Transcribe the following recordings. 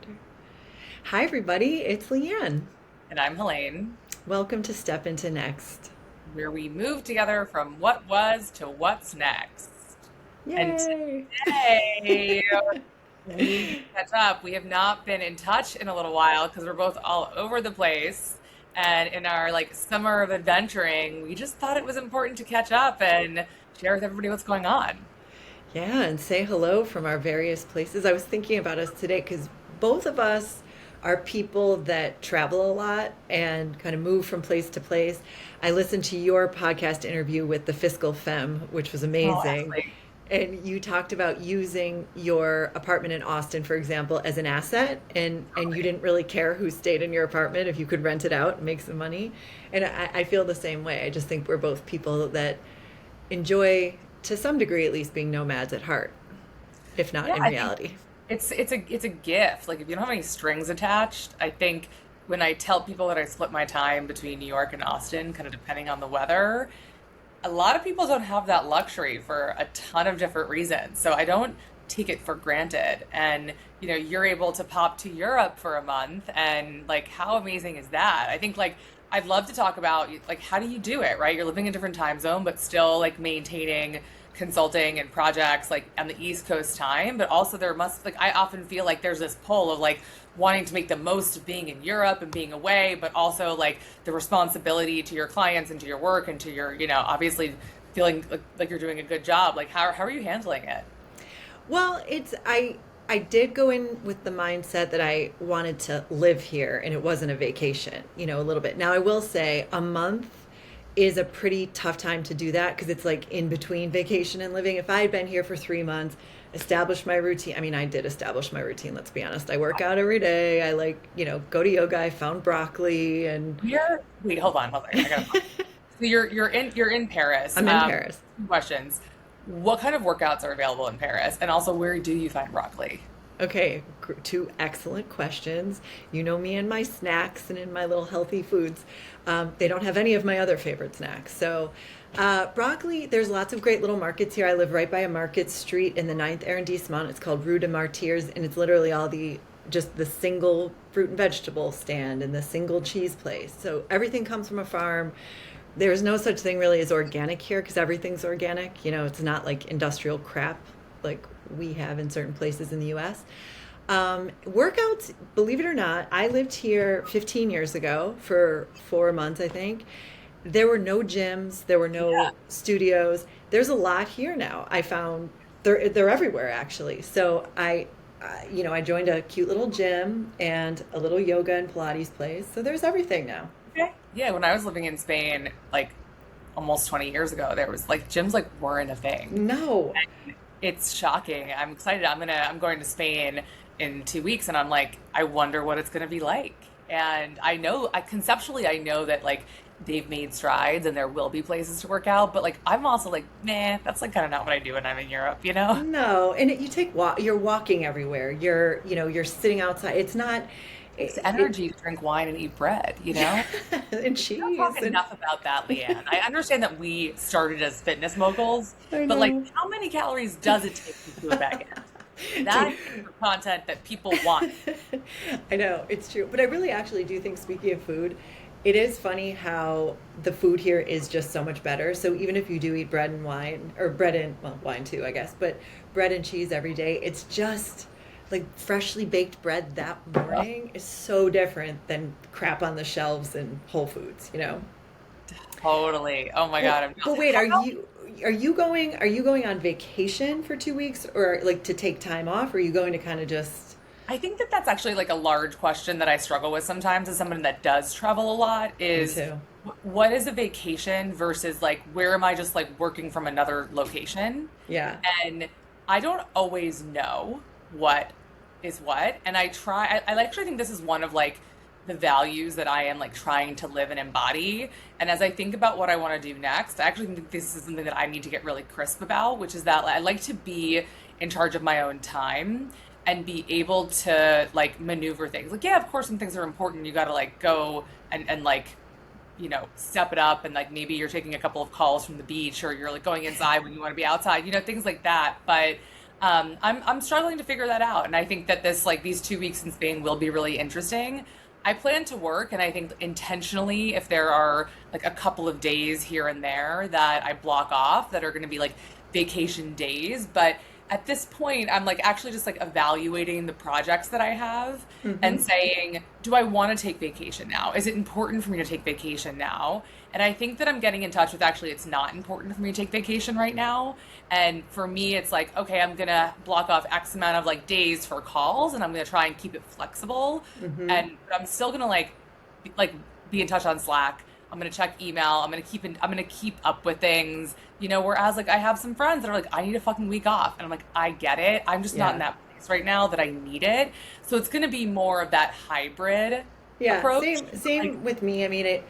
Better. Hi, everybody. It's Leanne. And I'm Helaine, Welcome to Step Into Next. where we move together from what was to what's next. And Yay! today we need to catch up. We have not been in touch in a little while because we're both all over the place. And in our summer of adventuring, we just thought it was important to catch up and share with everybody what's going on. Yeah, and say hello from our various places. I was thinking about us today because both of us are people that travel a lot and kind of move from place to place. I listened to your podcast interview with the Fiscal Femme, which was Oh, amazing. Ashley. And you talked about using your apartment in Austin, for example, as an asset, and you didn't really care who stayed in your apartment if you could rent it out and make some money. And I feel the same way. I just think we're both people that enjoy, to some degree at least, being nomads at heart, if not Yeah, in I think reality. it's a gift. Like if you don't have any strings attached, I think when I tell people that I split my time between New York and Austin, kind of depending on the weather, a lot of people don't have that luxury for a ton of different reasons. So I don't take it for granted. And you're able to pop to Europe for a month and how amazing is that? I think I'd love to talk about how do you do it, right? You're living in a different time zone, but still maintaining consulting and projects on the East Coast time, but also there must I often feel like there's this pull of wanting to make the most of being in Europe and being away, but also the responsibility to your clients and to your work and to your, obviously feeling like you're doing a good job. How are you handling it? Well, I did go in with the mindset that I wanted to live here and it wasn't a vacation, a little bit. Now I will say a month is a pretty tough time to do that because it's like in between vacation and living. If I had been here for 3 months, established my routine. I mean, I did establish my routine, let's be honest. I work out every day. I go to yoga. I found broccoli and Wait, hold on. I gotta pause. So you're in Paris. I'm in Paris. Two questions. What kind of workouts are available in Paris? And also where do you find broccoli? Okay, two excellent questions. You know me and my snacks and in my little healthy foods. They don't have any of my other favorite snacks. So, broccoli, there's lots of great little markets here. I live right by a market street in the ninth arrondissement. It's called Rue de Martyrs, and it's literally just the single fruit and vegetable stand and the single cheese place. So everything comes from a farm. There's no such thing really as organic here because everything's organic. It's not like industrial crap like we have in certain places in the US. Workouts, believe it or not, I lived here 15 years ago for 4 months, I think. There were no gyms, there were Yeah. no studios. There's a lot here now. I found they're everywhere actually. So I joined a cute little gym and a little yoga and Pilates place. So there's everything now. Okay. Yeah, when I was living in Spain, almost 20 years ago, there was gyms weren't a thing. No. It's shocking. I'm excited. I'm going to Spain in 2 weeks and I'm I wonder what it's gonna be like. And I know that they've made strides and there will be places to work out, but I'm also nah, that's kind of not what I do when I'm in Europe, you know? No, and you're walking everywhere. You're sitting outside. It's not It's it, energy to drink wine and eat bread, you know? and We don't talk cheese and enough about that, Leanne. I understand that we started as fitness moguls, I but know. how many calories does it take to do a baguette? That is the content that people want. I know, it's true. But I really actually do think, speaking of food, it is funny how the food here is just so much better. So even if you do eat bread and wine, or bread and, well, wine too, I guess, but bread and cheese every day, it's just like freshly baked bread that morning is so different than crap on the shelves in Whole Foods. Totally. Oh my Well, God. I'm but wait, how about are you going on vacation for 2 weeks or like to take time off? Or are you going to kind of just I think that that's actually a large question that I struggle with sometimes as someone that does travel a lot me is too? what is a vacation versus where am I just working from another location? Yeah. And I don't always know what is what. And I actually think this is one of the values that I am trying to live and embody. And as I think about what I want to do next, I actually think this is something that I need to get really crisp about, which is that I like to be in charge of my own time and be able to maneuver things. Yeah, of course, when things are important, you got to go and step it up and maybe you're taking a couple of calls from the beach or you're going inside when you want to be outside, things like that. But I'm struggling to figure that out, and I think that this like these 2 weeks in Spain will be really interesting. I plan to work, and I think intentionally, if there are like a couple of days here and there that I block off that are going to be like vacation days, but at this point, I'm like actually just like evaluating the projects that I have and Hmm. saying, do I want to take vacation now? Is it important for me to take vacation now? And I think that I'm getting in touch with actually it's not important for me to take vacation right now. And for me, it's like, okay, I'm gonna block off X amount of like days for calls and I'm gonna try and keep it flexible. Hmm. And but I'm still gonna like be in touch on Slack. I'm gonna check email. I'm gonna keep up with things. Whereas like I have some friends that are like, I need a fucking week off. And I'm like, I get it. I'm just not in Yeah. that place right now that I need it. So it's gonna be more of that hybrid Yeah, approach. same with me. I mean,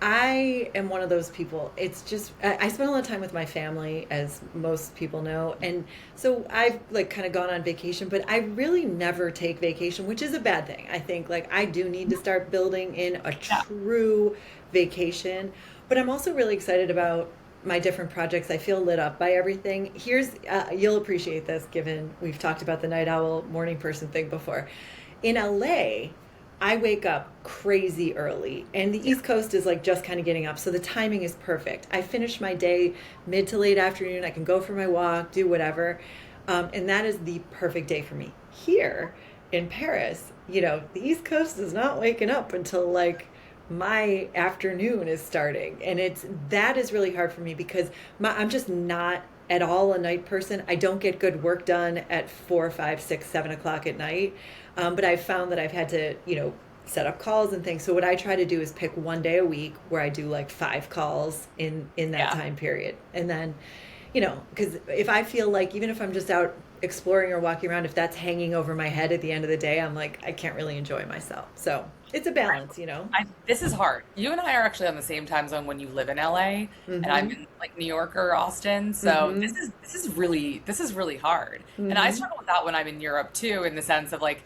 I am one of those people. It's just I spend a lot of time with my family, as most people know, and so I've like kind of gone on vacation, but I really never take vacation, which is a bad thing. I think like I do need to start building in a Yeah. true vacation, but I'm also really excited about my different projects. I feel lit up by everything. Here's you'll appreciate this, given we've talked about the night owl morning person thing before. In LA, I wake up crazy early, and the Yeah. East Coast is like just kind of getting up, so the timing is perfect. I finish my day mid to late afternoon. I can go for my walk, do whatever, and that is the perfect day for me. Here in Paris, the East Coast is not waking up until like my afternoon is starting, and that is really hard for me because I'm just not at all a night person. I don't get good work done at 4, 5, 6, 7 o'clock at night. But I've found that I've had to, set up calls and things. So what I try to do is pick one day a week where I do like 5 calls in that Yeah. time period, and then, because if I feel like even if I'm just out exploring or walking around, if that's hanging over my head at the end of the day, I'm like I can't really enjoy myself. So it's a balance. This is hard. You and I are actually on the same time zone when you live in LA, and I'm Mm-hmm. in like New York or Austin. So Mm-hmm. this is really hard. And I Mm-hmm. struggle with that when I'm in Europe too, in the sense of like,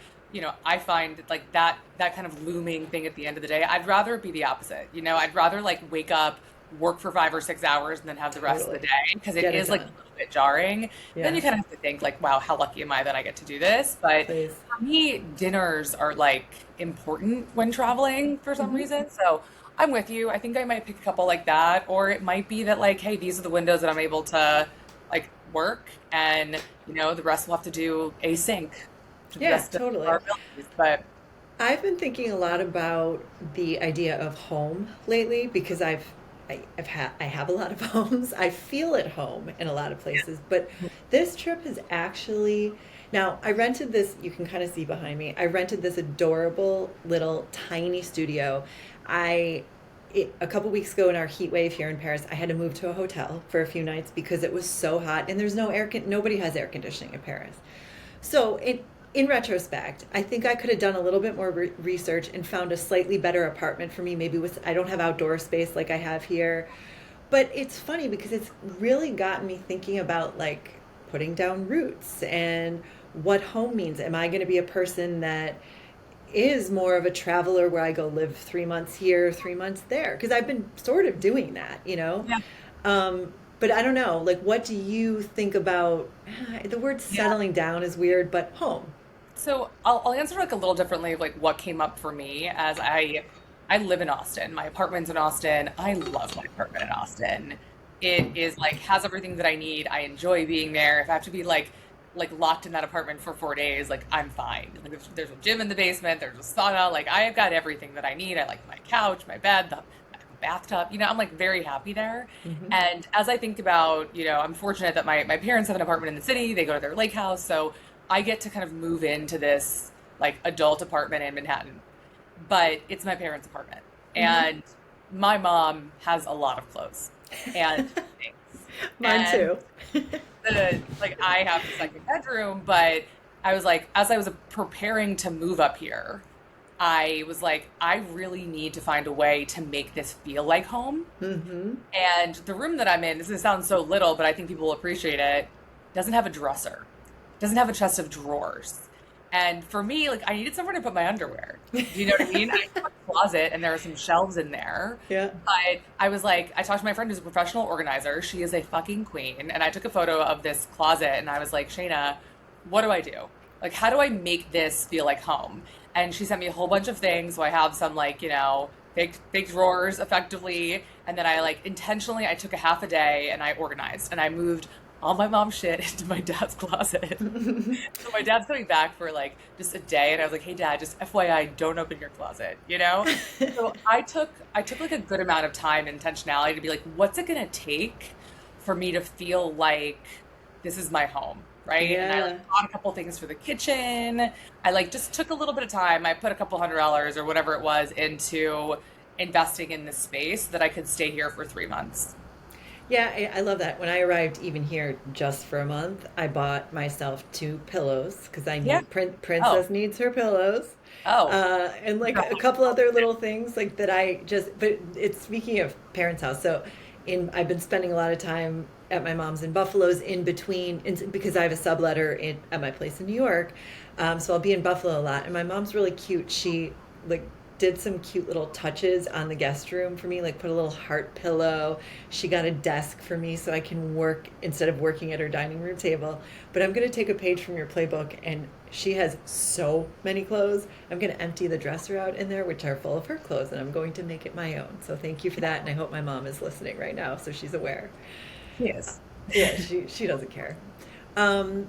I find like that kind of looming thing at the end of the day. I'd rather it be the opposite. I'd rather like wake up, work for 5 or 6 hours, and then have the rest of the Totally. day because it Get it is like a done. little bit jarring. Then Yeah. you kind of have to think like, wow, how lucky am I that I get to do this? But Please. for me, dinners are like important when traveling for some Mm-hmm. reason. So I'm with you. I think I might pick a couple like that, or it might be that like, hey, these are the windows that I'm able to like work, and the rest will have to do async to the Yeah, best of our totally. abilities. But I've been thinking a lot about the idea of home lately because I have a lot of homes. I feel at home in a lot of places, but this trip has actually now I rented this. You can kind of see behind me. I rented this adorable little tiny studio. I a couple weeks ago in our heat wave here in Paris, I had to move to a hotel for a few nights because it was so hot and there's no nobody has air conditioning in Paris. So in retrospect, I think I could have done a little bit more research and found a slightly better apartment for me. Maybe with I don't have outdoor space like I have here, but it's funny because it's really gotten me thinking about like putting down roots and what home means. Am I going to be a person that is more of a traveler where I go live 3 months here, 3 months there? Because I've been sort of doing that. yeah, But I don't know. Like, what do you think about the word yeah. settling down is weird, but home? So I'll answer like a little differently of like what came up for me as I live in Austin. My apartment's in Austin. I love my apartment in Austin. It is like has everything that I need. I enjoy being there. If I have to be like locked in that apartment for 4 days, like I'm fine. Like there's a gym in the basement. There's a sauna. Like I've got everything that I need. I like my couch, my bed, the bathtub. I'm like very happy there. Hmm. And as I think about, I'm fortunate that my parents have an apartment in the city. They go to their lake house, so I get to kind of move into this like adult apartment in Manhattan, but it's my parents' apartment. Hmm. And my mom has a lot of clothes and things. Mine And too. I have the second bedroom, but I was like, as I was preparing to move up here, I was like, I really need to find a way to make this feel like home. Hmm. And the room that I'm in, this sounds so little, but I think people will appreciate it, doesn't have a dresser, doesn't have a chest of drawers. And for me, like I needed somewhere to put my underwear. Do you know what I mean? I have a closet and there are some shelves in there. Yeah. But I was like, I talked to my friend who's a professional organizer. She is a fucking queen. And I took a photo of this closet and I was like, Shayna, what do I do? Like, how do I make this feel like home? And she sent me a whole bunch of things. So I have some like, big drawers effectively. And then I like intentionally, I took a half a day and I organized and I moved all my mom's shit into my dad's closet. So my dad's coming back for like just a day, and I was like, "Hey, Dad, just FYI, don't open your closet," you know. So I took like a good amount of time and intentionality to be like, "What's it gonna take for me to feel like this is my home?" Right? And I Yeah. like bought a couple things for the kitchen. I like just took a little bit of time. I put a couple $100 or whatever it was into investing in this space so that I could stay here for 3 months. Yeah, I love that. When I arrived even here just for a month, I bought myself two pillows because I Yeah. need Oh. Princess needs her pillows. Oh. And like a couple other little things like that I just but it's speaking of parents' house. So in I've been spending a lot of time at my mom's in Buffalo's in between because I have a subletter at my place in New York. So I'll be in Buffalo a lot. And my mom's really cute. She like did some cute little touches on the guest room for me, like put a little heart pillow. She got a desk for me so I can work instead of working at her dining room table. But I'm going to take a page from your playbook, and she has so many clothes. I'm going to empty the dresser out in there, which are full of her clothes, and I'm going to make it my own. So thank you for that, and I hope my mom is listening right now so she's aware. Yes. Yeah, she doesn't care. Um,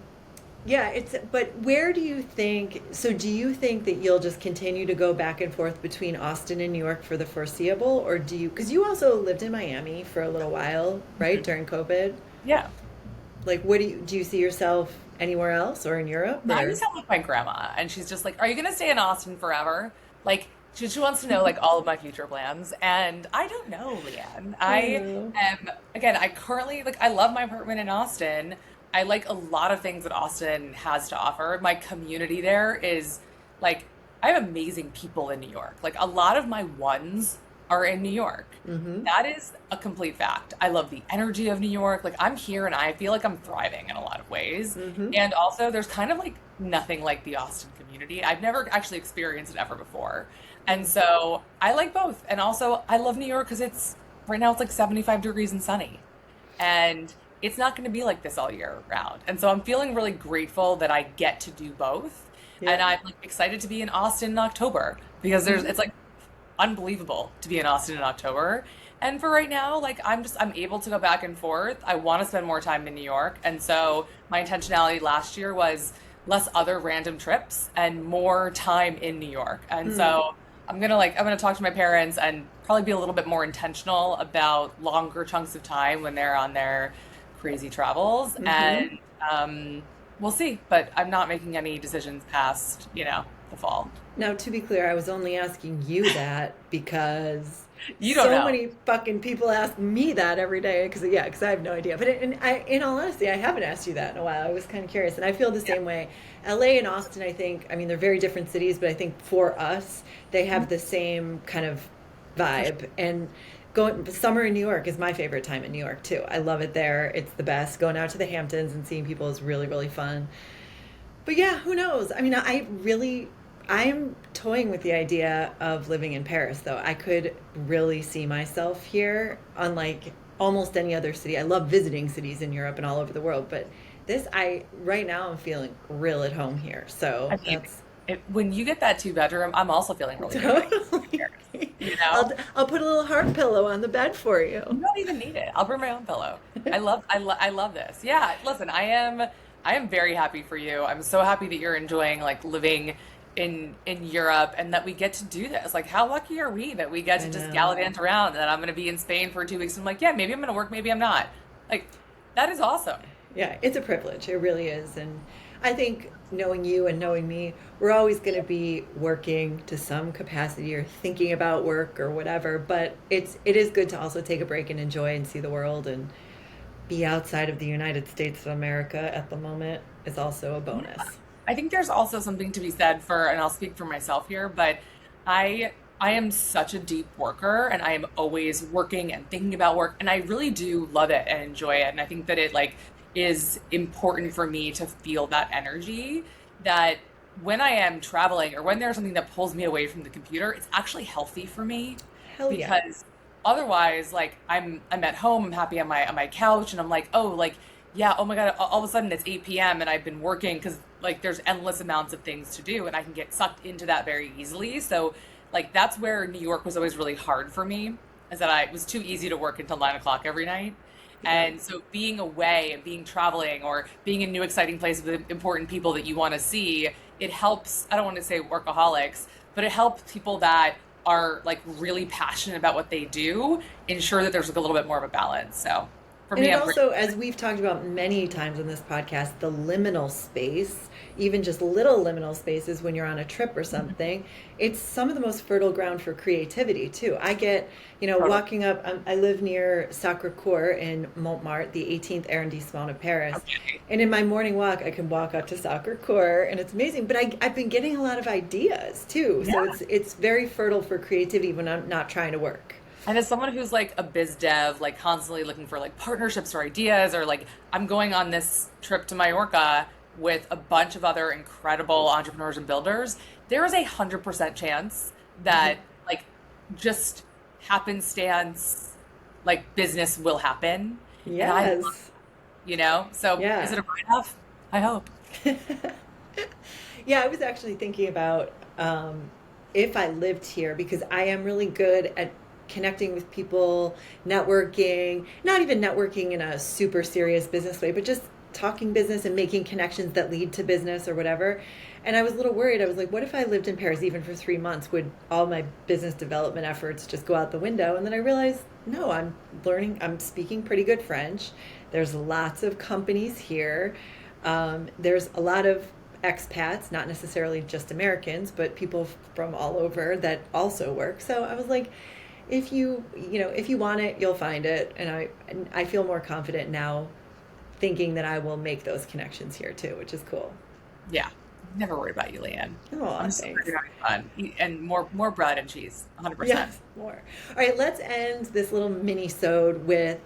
yeah, it's but where do you think so do you think that you'll just continue to go back and forth between Austin and New York for the foreseeable, or do you because you also lived in Miami for a little while, right, during COVID? Yeah. Like what do you see yourself anywhere else or in Europe I or always sound like my grandma, and she's just like, "Are you gonna stay in Austin forever?" Like, she wants to know like all of my future plans, and I don't know, Leanne. I I know. am again. I currently like. I love my apartment in Austin. I like a lot of things that Austin has to offer. My community there is like I have amazing people in New York. Like a lot of my ones are in New York. Mm-hmm. That is a complete fact. I love the energy of New York. Like I'm here and I feel like I'm thriving in a lot of ways. Mm-hmm. And also there's kind of like nothing like the Austin community. I've never actually experienced it ever before. And so I like both. And also I love New York because it's right now it's like 75 degrees and sunny. And it's not going to be like this all year round. And so I'm feeling really grateful that I get to do both. And Yeah. I'm like excited to be in Austin in October because there's Mm-hmm. it's like unbelievable to be in Austin in October. And for right now, like I'm able to go back and forth. I want to spend more time in New York. And so my intentionality last year was less other random trips and more time in New York. And Mm. so I'm gonna talk to my parents and probably be a little bit more intentional about longer chunks of time when they're on their crazy travels. Mm-hmm. And we'll see. But I'm not making any decisions past, the fall. Now, to be clear, I was only asking you that because You don't so know. many fucking people ask me that every day. Because yeah, because I have no idea. But in all honesty, I haven't asked you that in a while. I was kind of curious, and I feel the Yeah. same way. LA and Austin, I think. I mean, they're very different cities, but I think for us, they have the same kind of For sure. vibe. And going summer in New York is my favorite time in New York too. I love it there. It's the best. Going out to the Hamptons and seeing people is really really fun. But yeah, who knows? I mean, I'm toying with the idea of living in Paris, though. I could really see myself here, unlike almost any other city. I love visiting cities in Europe and all over the world, but right now, I'm feeling real at home here. So I mean, that's when you get that two bedroom, I'm also feeling really homey. totally. Here, you know? I'll put a little heart pillow on the bed for You you. don't even need it. I'll bring my own pillow. I love this. Yeah, listen, I am very happy for you. I'm so happy that you're enjoying like living in Europe and that we get to do this. Like how lucky are we that we get I to just know. gallivant around and that I'm going to be in Spain for 2 weeks and I'm like, yeah, maybe I'm going to work, maybe I'm not. Like that is awesome. Yeah, it's a privilege. It really is. And I think knowing you and knowing me, we're always going to be working to some capacity or thinking about work or whatever. But it is good to also take a break and enjoy and see the world and be outside of the United States of America at the moment is also a Yeah. bonus. I think there's also something to be said for, and I'll speak for myself here, but I am such a deep worker and I am always working and thinking about work and I really do love it and enjoy it. And I think that it like is important for me to feel that energy that when I am traveling or when there's something that pulls me away from the computer, it's actually healthy for me Hell yeah. because otherwise, like I'm at home, I'm happy on my couch, and I'm like, oh, like yeah, oh my God, all of a sudden it's 8 p.m. and I've been working because like there's endless amounts of things to do, and I can get sucked into that very easily. So like that's where New York was always really hard for me, is that it was too easy to work until 9 o'clock every night. Yeah. And so being away and being traveling or being in new exciting places with important people that you want to see, it helps. I don't want to say workaholics, but it helps people that are like really passionate about what they do, ensure that there's like a little bit more of a balance. So for And me, it I'm great. also, as we've talked about many times on this podcast, the liminal space, even just little liminal spaces when you're on a trip or something, it's some of the most fertile ground for creativity too. I get, Totally. walking up, I live near Sacré-Cœur in Montmartre, the 18th arrondissement of Paris. Okay. And in my morning walk, I can walk up to Sacré-Cœur and it's amazing. But I've been getting a lot of ideas too. So Yeah. it's very fertile for creativity when I'm not trying to work. And as someone who's like a biz dev, like constantly looking for like partnerships or ideas, or like I'm going on this trip to Mallorca with a bunch of other incredible entrepreneurs and builders, there is 100% chance that like just happenstance, like business will happen. And I love, Yes. so is Yeah. it a write-off? I hope. Yeah, I was actually thinking about if I lived here because I am really good at connecting with people, networking, not even networking in a super serious business way, but just talking business and making connections that lead to business or whatever. And I was a little worried. I was like, what if I lived in Paris even for 3 months? Would all my business development efforts just go out the window? And then I realized, no, I'm speaking pretty good French. There's lots of companies here. There's a lot of expats, not necessarily just Americans, but people from all over that also work. So I was like, if you want it, you'll find it. And I feel more confident now thinking that I will make those connections here too, which is cool. Yeah. Never worry about you, Leanne. Oh, I'm just glad thanks. you're having fun. And more bread and cheese, 100%. Yes, more. All right, let's end this little mini-sode with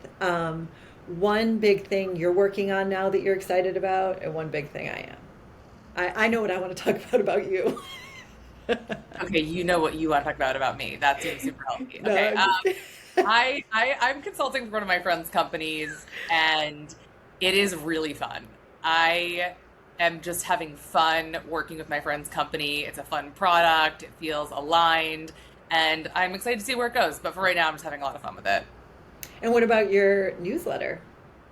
one big thing you're working on now that you're excited about, and one big thing I am. I know what I want to talk about you. Okay, you know what you want to talk about me. That seems super healthy. No, Okay, I'm just I'm consulting for one of my friends' companies, and it is really fun. I am just having fun working with my friend's company. It's a fun product. It feels aligned, and I'm excited to see where it goes. But for right now, I'm just having a lot of fun with it. And what about your newsletter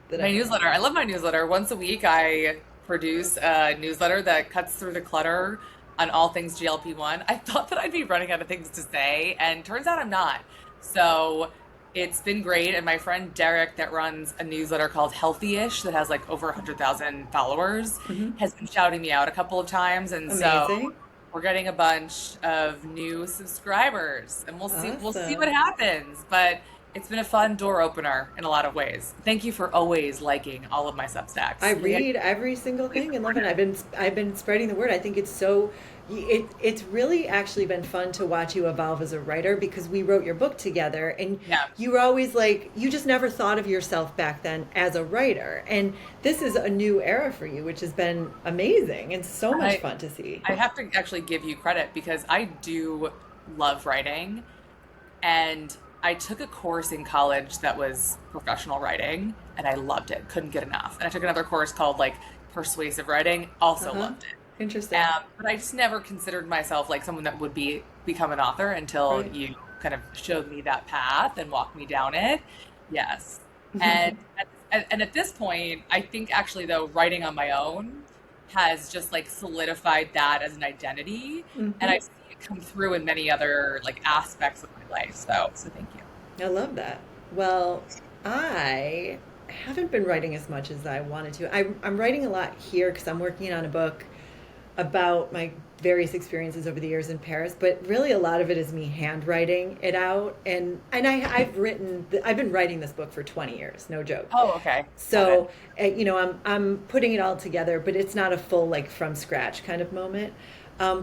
that My I'm newsletter. I love my newsletter. Once a week, I produce a newsletter that cuts through the clutter on all things GLP-1. I thought that I'd be running out of things to say, and turns out I'm not. So it's been great. And my friend Derek, that runs a newsletter called Healthy-ish, that has like over 100,000 followers, Mhm. has been shouting me out a couple of times. And so Amazing. we're getting a bunch of new subscribers, and we'll see what Awesome. happens. But it's been a fun door opener in a lot of ways. Thank you for always liking all of my I Substacks. Leanne, read every single always thing and love support it. it. I've been spreading the word. I think it's so it's really actually been fun to watch you evolve as a writer because we wrote your book together and Yeah, you were always like you just never thought of yourself back then as a writer. And this is a new era for you, which has been amazing and so much I fun to see. I have to actually give you credit because I do love writing, and I took a course in college that was professional writing, and I loved it. Couldn't get enough. And I took another course called like persuasive writing, also Uh-huh. loved it. Interesting. But I just never considered myself like someone that would become an author until Right. you kind of showed me that path and walked me down it. Yes. And and at this point, I think actually though writing on my own has just like solidified that as an identity, and Hmm. I see it come through in many other like aspects of my life. So thank you. I love that. Well, I haven't been writing as much as I wanted to. I'm writing a lot here because I'm working on a book about my various experiences over the years in Paris, but really a lot of it is me handwriting it out. I've been writing this book for 20 years, no joke. Oh, okay. Got it. So, I'm putting it all together, but it's not a full like from scratch kind of moment.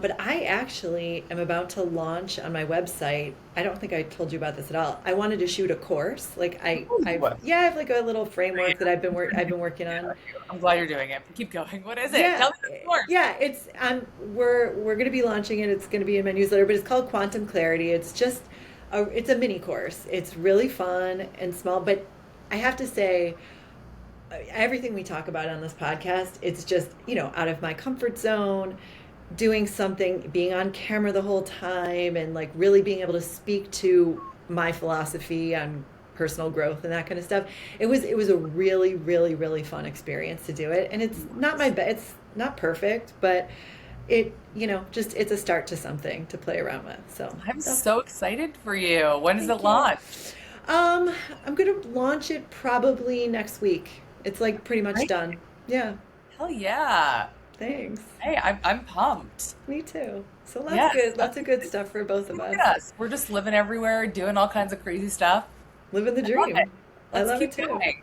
But I actually am about to launch on my website. I don't think I told you about this at all. I wanted to shoot a course. Like Ooh, I have like a little great. framework that I've been working on. I'm glad you're doing it. Keep going. What is it? Yeah, Tell me the course. yeah. It's we're going to be launching it. It's going to be in my newsletter, but it's called Quantum Clarity. It's just it's a mini course. It's really fun and small, but I have to say everything we talk about on this podcast, it's just, out of my comfort zone, doing something, being on camera the whole time, and like really being able to speak to my philosophy on personal growth and that kind of stuff. It was a really, really, really fun experience to do it. And it's not perfect, but just it's a start to something to play around with. So I'm so so excited for you. When does it thank you. launch? Um, I'm gonna launch it probably next week. It's like pretty much Great. done. Yeah, Hell yeah. thanks. Hey, I'm pumped. Me too. So Yes, lots of good stuff for both of look us. at us. We're just living everywhere, doing all kinds of crazy stuff. Living the I love it. dream. I Let's love it keep too. going.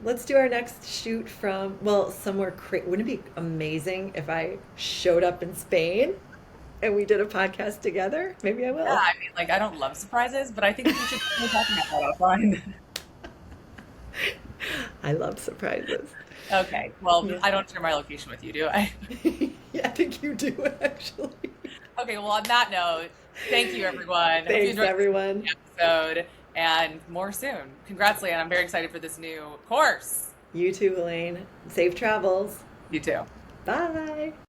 Let's do our next shoot from, well, somewhere wouldn't it be amazing if I showed up in Spain and we did a podcast together? Maybe I Yeah, will. I mean, like, I don't love surprises, but I think we should keep talking about that offline. I love surprises. Okay, well, Yeah. I don't share my location with you, do I? Yeah, I think you do actually. Okay, well, on that note, thank you, everyone. Hope you Thanks, enjoyed everyone. this episode, and more soon. Congrats, Leanne. I'm very excited for this new course. You too, Elaine. Safe travels. You too. Bye.